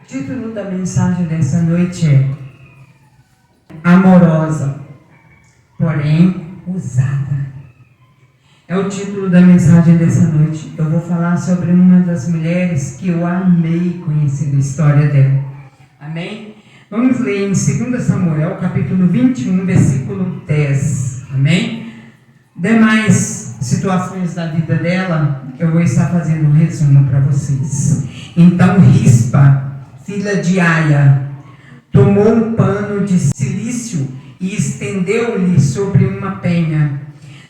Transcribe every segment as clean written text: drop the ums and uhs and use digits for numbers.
O título da mensagem dessa noite é Amorosa, porém usada. É o título da mensagem dessa noite. Eu vou falar sobre uma das mulheres que eu amei conhecer a história dela. Amém? Vamos ler em 2 Samuel, capítulo 21, versículo 10. Amém? Demais situações da vida dela, eu vou estar fazendo um resumo para vocês. Então Rispa, filha de Aia, tomou um pano de cilício e estendeu-lhe sobre uma penha,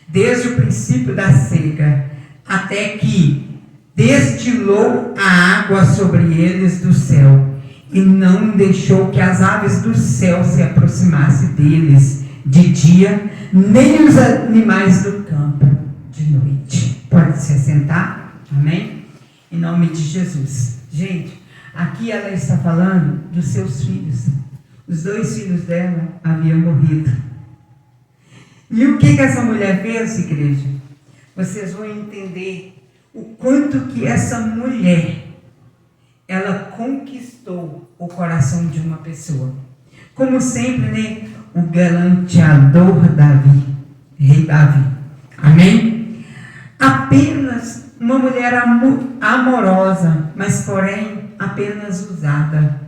desde o princípio da seca, até que destilou a água sobre eles do céu, e não deixou que as aves do céu se aproximassem deles de dia, nem os animais do campo de noite. Pode se assentar? Amém? Em nome de Jesus. Gente, aqui ela está falando dos seus filhos. Os 2 filhos dela haviam morrido. E o que essa mulher fez, igreja? Vocês vão entender o quanto que essa mulher, ela conquistou o coração de uma pessoa. Como sempre, né? O galanteador Davi, rei Davi. Amém? Apenas uma mulher amorosa, mas porém apenas usada.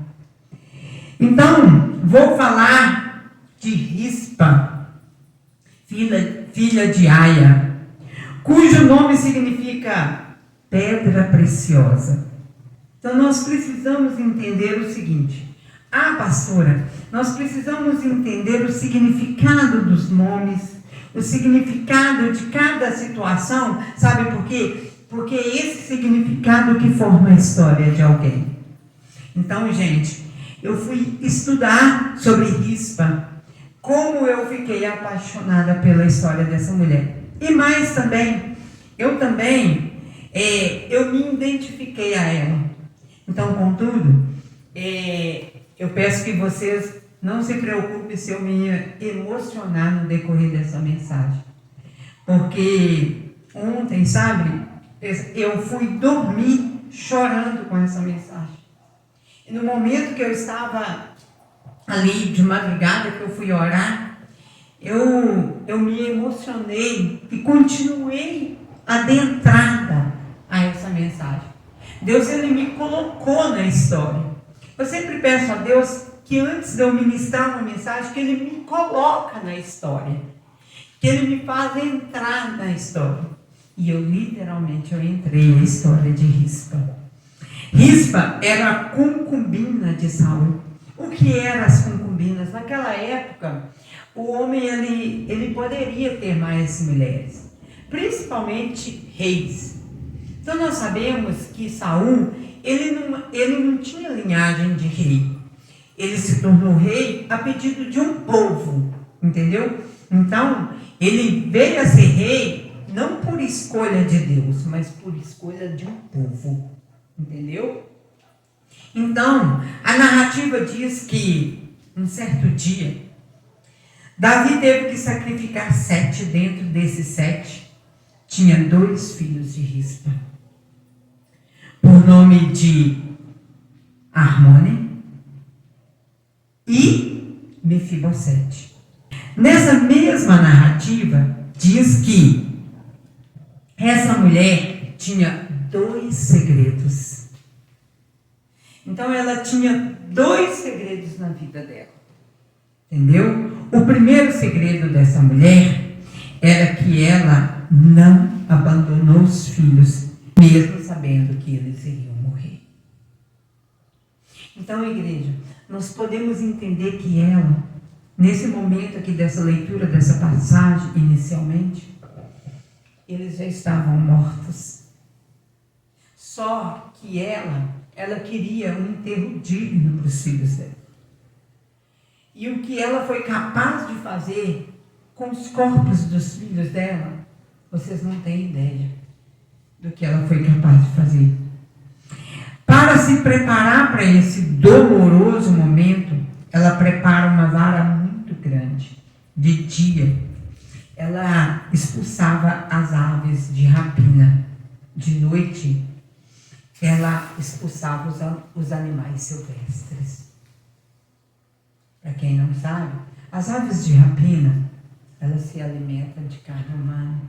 Então, vou falar de Rispa, filha de Aia, cujo nome significa pedra preciosa. Então, nós precisamos entender o seguinte. Pastora, nós precisamos entender o significado dos nomes, o significado de cada situação. Sabe por quê? Porque é esse significado que forma a história de alguém. Então, gente, eu fui estudar sobre Rispa, como eu fiquei apaixonada pela história dessa mulher. E mais também, eu me identifiquei a ela. Então, contudo, eu peço que vocês não se preocupem se eu me emocionar no decorrer dessa mensagem. Porque ontem, sabe, eu fui dormir chorando com essa mensagem. E no momento que eu estava ali de madrugada, que eu fui orar, eu me emocionei e continuei adentrada a essa mensagem. Deus, ele me colocou na história. Eu sempre peço a Deus que antes de eu ministrar uma mensagem, que Ele me coloca na história. Que Ele me faz entrar na história. E eu literalmente entrei na história de Rispa. Rispa era a concubina de Saul. O que eram as concubinas? Naquela época, o homem ele poderia ter mais mulheres. Principalmente reis. Então nós sabemos que Saul, ele não tinha linhagem de rei. Ele se tornou rei a pedido de um povo, entendeu? Então, ele veio a ser rei não por escolha de Deus, mas por escolha de um povo, entendeu? Então, a narrativa diz que, um certo dia, Davi teve que sacrificar 7. Dentro desses 7, tinha 2 filhos de Rispa, por nome de Armone e Mefibosete. Nessa mesma narrativa, diz que essa mulher tinha 2 segredos. Então, ela tinha 2 segredos na vida dela. Entendeu? O primeiro segredo dessa mulher era que ela não abandonou os filhos, mesmo sabendo que eles iriam morrer. Então, igreja, nós podemos entender que ela, nesse momento aqui dessa leitura, dessa passagem, inicialmente, eles já estavam mortos. Só que ela queria um enterro digno para os filhos dela. E o que ela foi capaz de fazer com os corpos dos filhos dela, vocês não têm ideia do que ela foi capaz de fazer. Para se preparar para esse doloroso momento, ela prepara uma vara muito grande. De dia, ela expulsava as aves de rapina. De noite, ela expulsava os animais silvestres. Para quem não sabe, as aves de rapina, elas se alimentam de carne humana.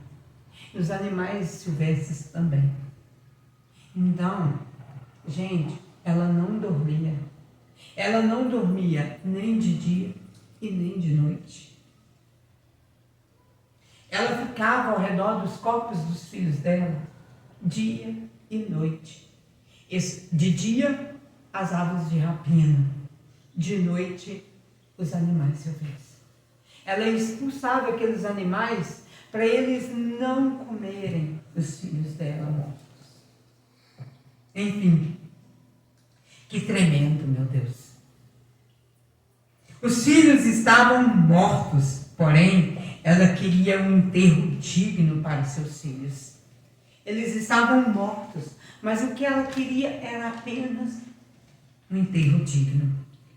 E os animais silvestres também. Então, gente, ela não dormia. Ela não dormia nem de dia e nem de noite. Ela ficava ao redor dos corpos dos filhos dela, dia e noite. De dia, as aves de rapina. De noite, os animais silvestres. Ela expulsava aqueles animais para eles não comerem os filhos dela mortos. Enfim, que tremendo, meu Deus. Os filhos estavam mortos, porém, ela queria um enterro digno para seus filhos. Eles estavam mortos, mas o que ela queria era apenas um enterro digno.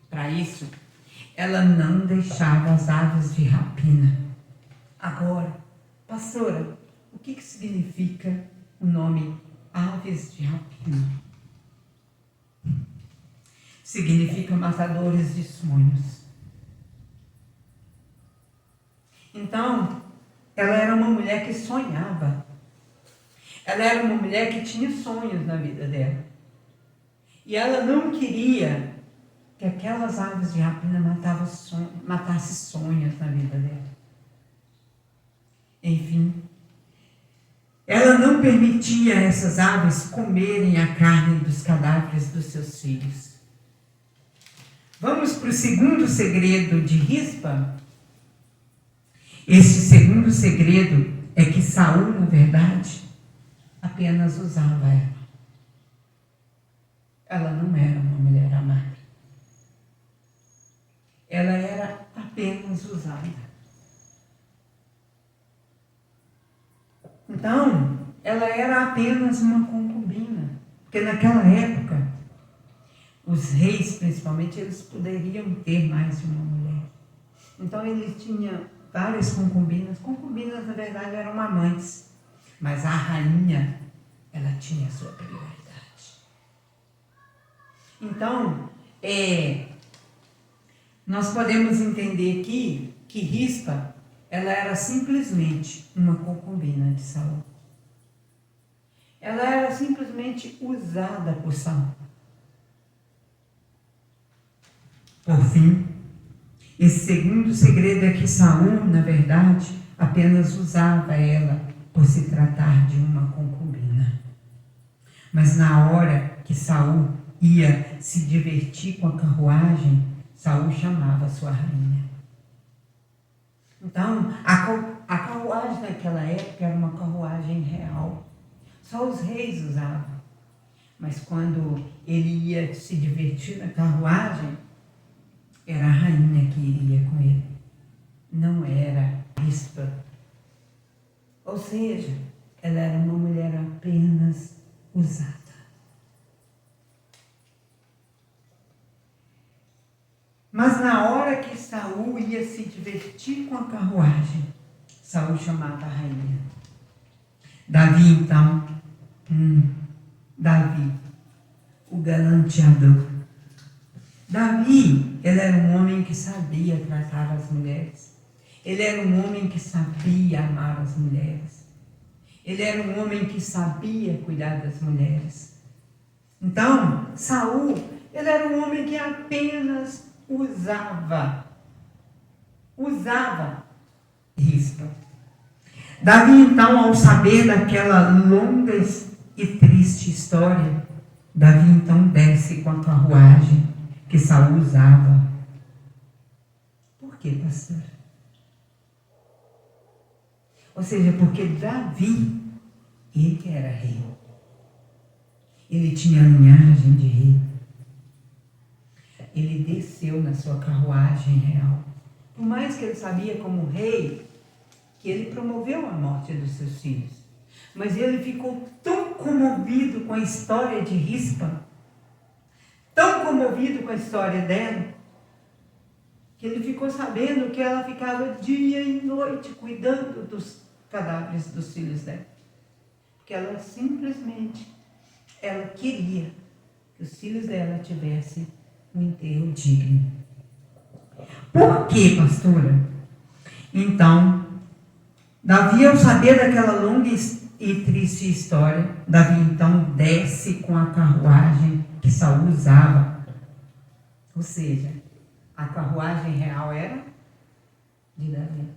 Para isso, ela não deixava as aves de rapina. Agora, pastora, o que significa o nome aves de rapina? Significa matadores de sonhos. Então, ela era uma mulher que sonhava. Ela era uma mulher que tinha sonhos na vida dela. E ela não queria que aquelas aves de rapina matassem sonhos na vida dela. Enfim, ela não permitia a essas aves comerem a carne dos cadáveres dos seus filhos. Vamos para o segundo segredo de Rispa. Este segundo segredo é que Saul, na verdade, apenas usava ela. Ela não era uma mulher amada. Ela era apenas usada. Então, ela era apenas uma concubina. Porque naquela época, os reis, principalmente, eles poderiam ter mais de uma mulher. Então, ele tinha várias concubinas. Concubinas, na verdade, eram amantes. Mas a rainha, ela tinha a sua prioridade. Então, nós podemos entender aqui que Rispa, ela era simplesmente uma concubina de Saul. Ela era simplesmente usada por Saul. Por fim, esse segundo segredo é que Saul, na verdade, apenas usava ela por se tratar de uma concubina. Mas na hora que Saul ia se divertir com a carruagem, Saul chamava sua rainha. Então, a carruagem naquela época era uma carruagem real. Só os reis usavam. Mas quando ele ia se divertir na carruagem, era a rainha que iria com ele. Não era Rispa. Ou seja, ela era uma mulher apenas usada. Mas na hora que Saul ia se divertir com a carruagem, Saul chamava a rainha. Davi, então, Davi, o galanteador. Davi, ele era um homem que sabia tratar as mulheres. Ele era um homem que sabia amar as mulheres. Ele era um homem que sabia cuidar das mulheres. Então, Saul, ele era um homem que apenas usava Rispa. Davi, então, ao saber daquela longa e triste história, Davi, então, desce com a carruagem que Saul usava. Por quê, pastor? Ou seja, porque Davi, ele era rei. Ele tinha linhagem de rei. Ele desceu na sua carruagem real. Por mais que ele sabia como rei, que ele promoveu a morte dos seus filhos. Mas ele ficou tão comovido com a história de Rispa, tão comovido com a história dela, que ele ficou sabendo que ela ficava dia e noite cuidando dos cadáveres dos filhos dela. Porque ela simplesmente Ela queria que os filhos dela tivessem um enterro digno. Por quê, pastora? Então, Davi, ao saber daquela longa e triste história, Davi então desce com a carruagem que Saul usava. Ou seja, a carruagem real era de Davi.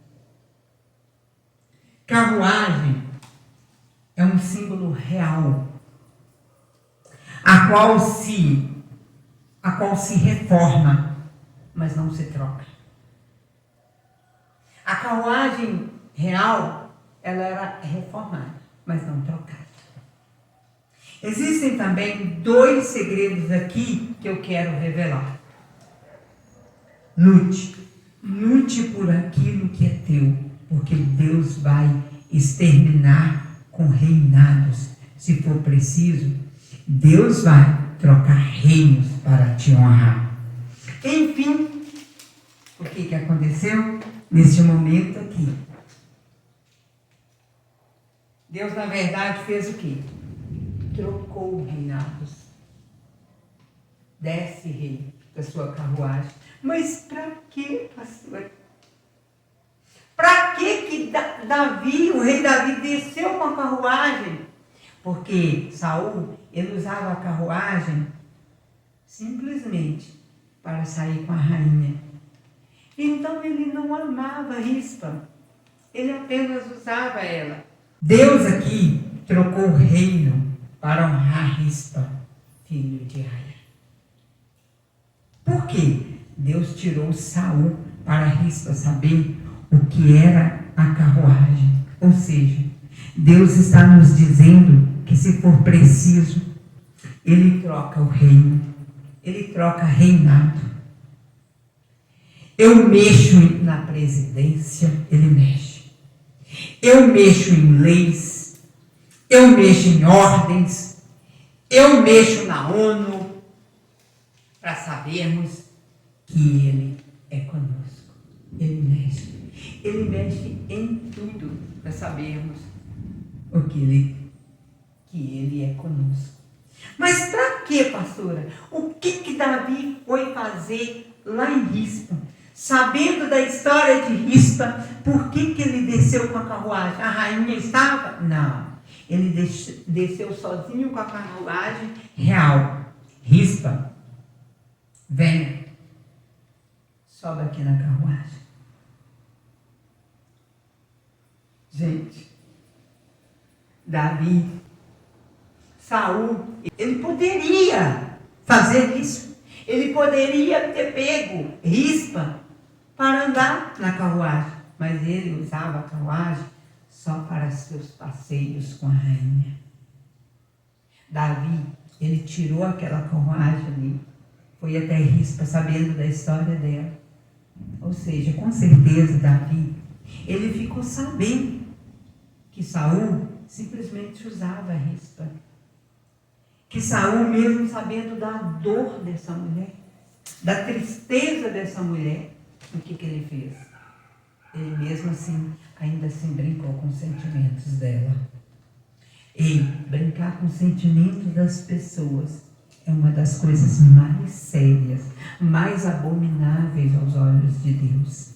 Carruagem é um símbolo real, a qual se reforma, mas não se troca. A carruagem real, ela era reformada, mas não trocada. Existem também 2 segredos aqui que eu quero revelar. Lute por aquilo que é teu, porque Deus vai exterminar com reinados. Se for preciso, Deus vai trocar reinos para te honrar. Enfim, o que aconteceu neste momento aqui? Deus, na verdade, fez o quê? Trocou reinados. Desce, rei, da sua carruagem. Mas para quê, pastor? Para que Davi, o rei Davi, desceu com a carruagem? Porque Saul, ele usava a carruagem simplesmente para sair com a rainha. Então ele não amava Rispa, ele apenas usava ela. Deus aqui trocou o reino para honrar Rispa, filho de Aia. Por quê? Deus tirou Saul para Rispa saber o que era a carruagem. Ou seja, Deus está nos dizendo que, se for preciso, Ele troca o reino, Ele troca reinado. Eu mexo na presidência, Ele mexe. Eu mexo em leis, eu mexo em ordens, eu mexo na ONU, para sabermos que Ele é conosco. Ele mexe em tudo para sabermos que Ele é conosco. Mas para que, pastora? O que Davi foi fazer lá em Rispa? Sabendo da história de Rispa, por que ele desceu com a carruagem? A rainha estava? Não. Ele desceu sozinho com a carruagem real. Rispa, venha. Sobe aqui na carruagem. Gente, Davi, Saul, ele poderia fazer isso. Ele poderia ter pego Rispa para andar na carruagem. Mas ele usava a carruagem só para seus passeios com a rainha. Davi, ele tirou aquela carruagem ali, foi até Rispa sabendo da história dela. Ou seja, com certeza Davi, ele ficou sabendo que Saul simplesmente usava Rispa. Que Saul, mesmo sabendo da dor dessa mulher, da tristeza dessa mulher, o que ele fez? Ele mesmo assim, ainda assim brincou com os sentimentos dela. E brincar com os sentimentos das pessoas é uma das coisas mais sérias, mais abomináveis aos olhos de Deus.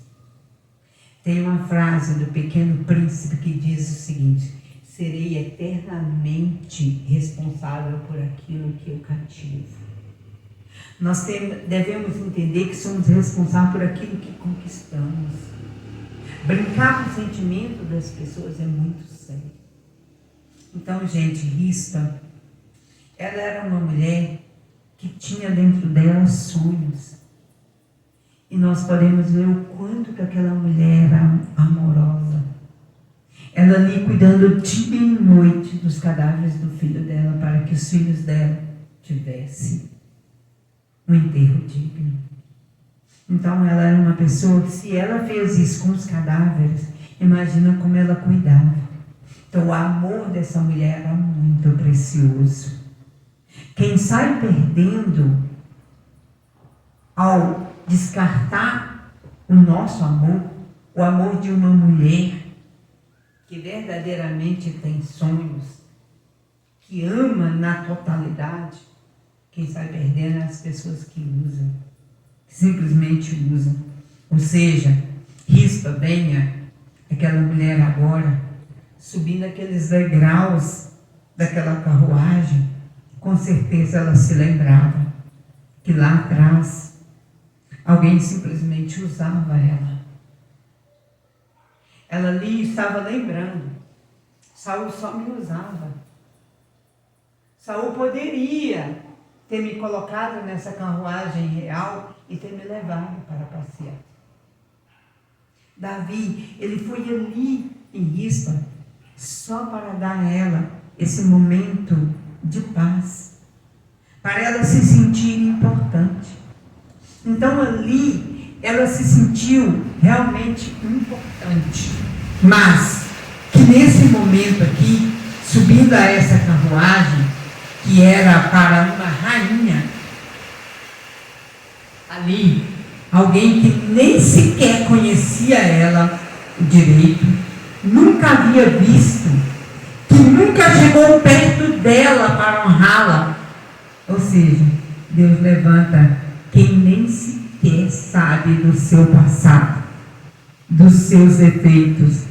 Tem uma frase do Pequeno Príncipe que diz o seguinte: serei eternamente responsável por aquilo que eu cativo. Nós devemos entender que somos responsáveis por aquilo que conquistamos. Brincar com o sentimento das pessoas é muito sério. Então, gente, Rispa, ela era uma mulher que tinha dentro dela sonhos. E nós podemos ver o quanto que aquela mulher era amorosa. Ela ali cuidando dia e noite dos cadáveres do filho dela, para que os filhos dela tivessem um enterro digno. Então ela era uma pessoa que, se ela fez isso com os cadáveres, imagina como ela cuidava. Então o amor dessa mulher era muito precioso. Quem sai perdendo ao descartar o nosso amor, o amor de uma mulher que verdadeiramente tem sonhos, que ama na totalidade, quem sai perdendo é as pessoas que usam, que simplesmente usam. Ou seja, Rispa, venha, aquela mulher agora, subindo aqueles degraus daquela carruagem, com certeza ela se lembrava que lá atrás alguém simplesmente usava ela. Ela ali estava lembrando, Saul só me usava. Saul poderia ter me colocado nessa carruagem real e ter me levado para passear. Davi, ele foi ali em Rispa só para dar a ela esse momento de paz, para ela se sentir importante. Então ali ela se sentiu realmente importante, mas que nesse momento aqui, subindo a essa carruagem, que era para uma rainha, ali, alguém que nem sequer conhecia ela direito, nunca havia visto, que nunca chegou perto dela para honrá-la. Ou seja, Deus levanta quem nem sequer sabe do seu passado, dos seus defeitos,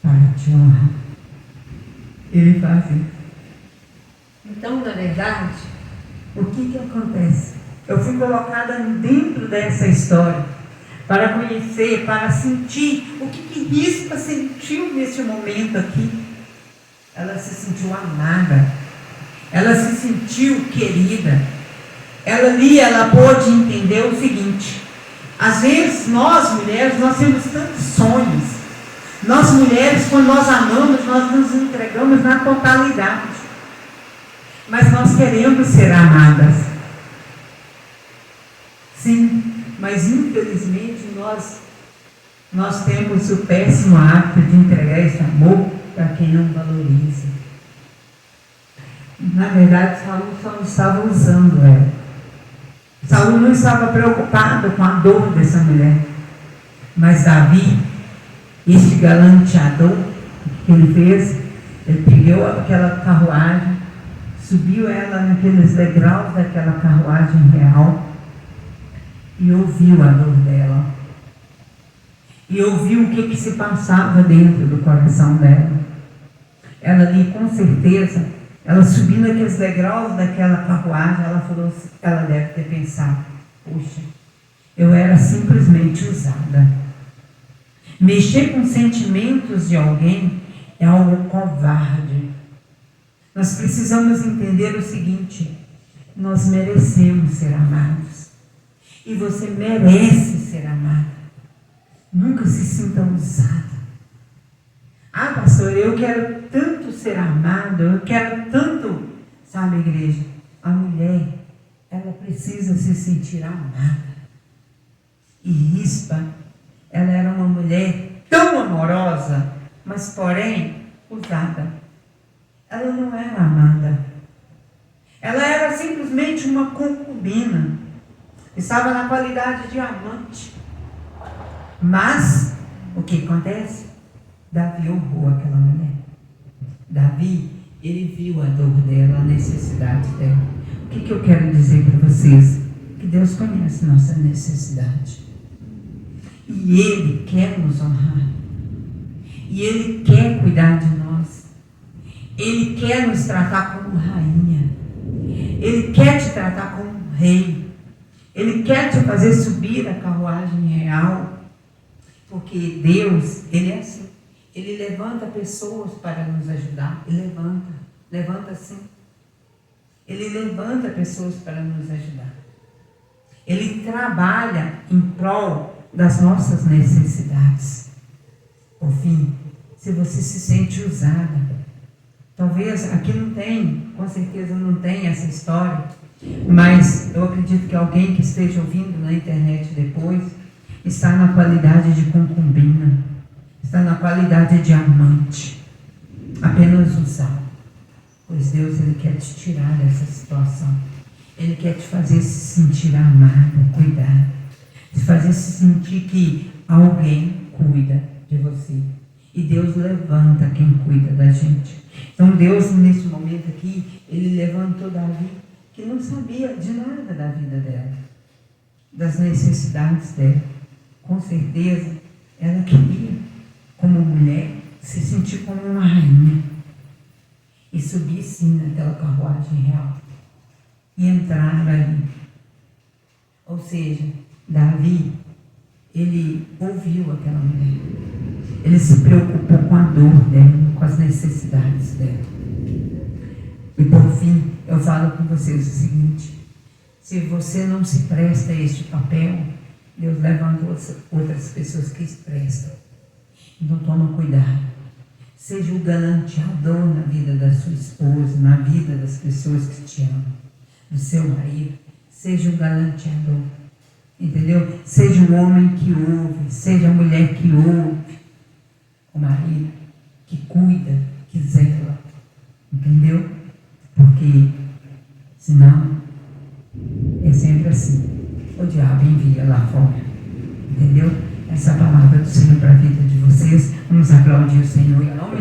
para te honrar. Ele faz isso. Então, na verdade, o que acontece? Eu fui colocada dentro dessa história para conhecer, para sentir o que Rispa sentiu nesse momento aqui. Ela se sentiu amada, ela se sentiu querida. Ela pôde entender o seguinte: às vezes nós mulheres, nós temos tantos sonhos. Nós mulheres, quando nós amamos, nós nos entregamos na totalidade. Mas nós queremos ser amadas. Sim, mas infelizmente nós temos o péssimo hábito de entregar esse amor para quem não valoriza. Na verdade, Saul só não estava usando ela. Saul não estava preocupado com a dor dessa mulher. Mas Davi, este galanteador, que ele fez, ele pegou aquela carruagem, subiu ela naqueles degraus daquela carruagem real e ouviu a dor dela. E ouviu o que se passava dentro do coração dela. Ela ali, com certeza, ela subindo aqueles degraus daquela carruagem, ela deve ter pensado: puxa, eu era simplesmente usada. Mexer com sentimentos de alguém é algo covarde. Nós precisamos entender o seguinte: nós merecemos ser amados. E você merece ser amada. Nunca se sinta usada. Ah, pastor, eu quero tanto ser amado, eu quero tanto. Sabe, igreja, a mulher, ela precisa se sentir amada. E Rispa, ela era uma mulher tão amorosa, mas porém usada. Ela não era amada. Ela era simplesmente uma concubina. Estava na qualidade de amante. Mas, o que acontece? Davi honrou aquela mulher. Davi, ele viu a dor dela, a necessidade dela. O que eu quero dizer para vocês? Que Deus conhece nossa necessidade. E Ele quer nos honrar. E Ele quer cuidar de nós. Ele quer nos tratar como rainha. Ele quer te tratar como rei. Ele quer te fazer subir a carruagem real. Porque Deus, Ele é assim. Ele levanta pessoas para nos ajudar. Ele levanta sim. Ele levanta pessoas para nos ajudar. Ele trabalha em prol das nossas necessidades. Por fim, se você se sente usada, talvez aqui não tem, com certeza não tem essa história, mas eu acredito que alguém que esteja ouvindo na internet depois está na qualidade de concubina, está na qualidade de amante, apenas usar, pois Deus, Ele quer te tirar dessa situação. Ele quer te fazer se sentir amado, cuidado, te fazer se sentir que alguém cuida de você. E Deus levanta quem cuida da gente. Então Deus, nesse momento aqui, Ele levantou Davi, que não sabia de nada da vida dela, das necessidades dela. Com certeza, ela queria, como mulher, se sentir como uma rainha. E subir sim naquela carruagem real. E entrar ali. Ou seja, Davi, ele ouviu aquela mulher. Ele se preocupou com a dor dela, com as necessidades dela. E por fim, eu falo com vocês o seguinte: se você não se presta a este papel, Deus levanta outras pessoas que se prestam. Então toma cuidado. Seja o galanteador na vida da sua esposa, na vida das pessoas que te amam, do seu marido. Seja o galanteador. Entendeu? Seja o homem que ouve, seja a mulher que ouve, o marido que cuida, que zela. Entendeu? Porque senão é sempre assim. O diabo envia lá fora. Entendeu? Essa é a palavra do Senhor para a vida de vocês. Vamos aplaudir o Senhor em nome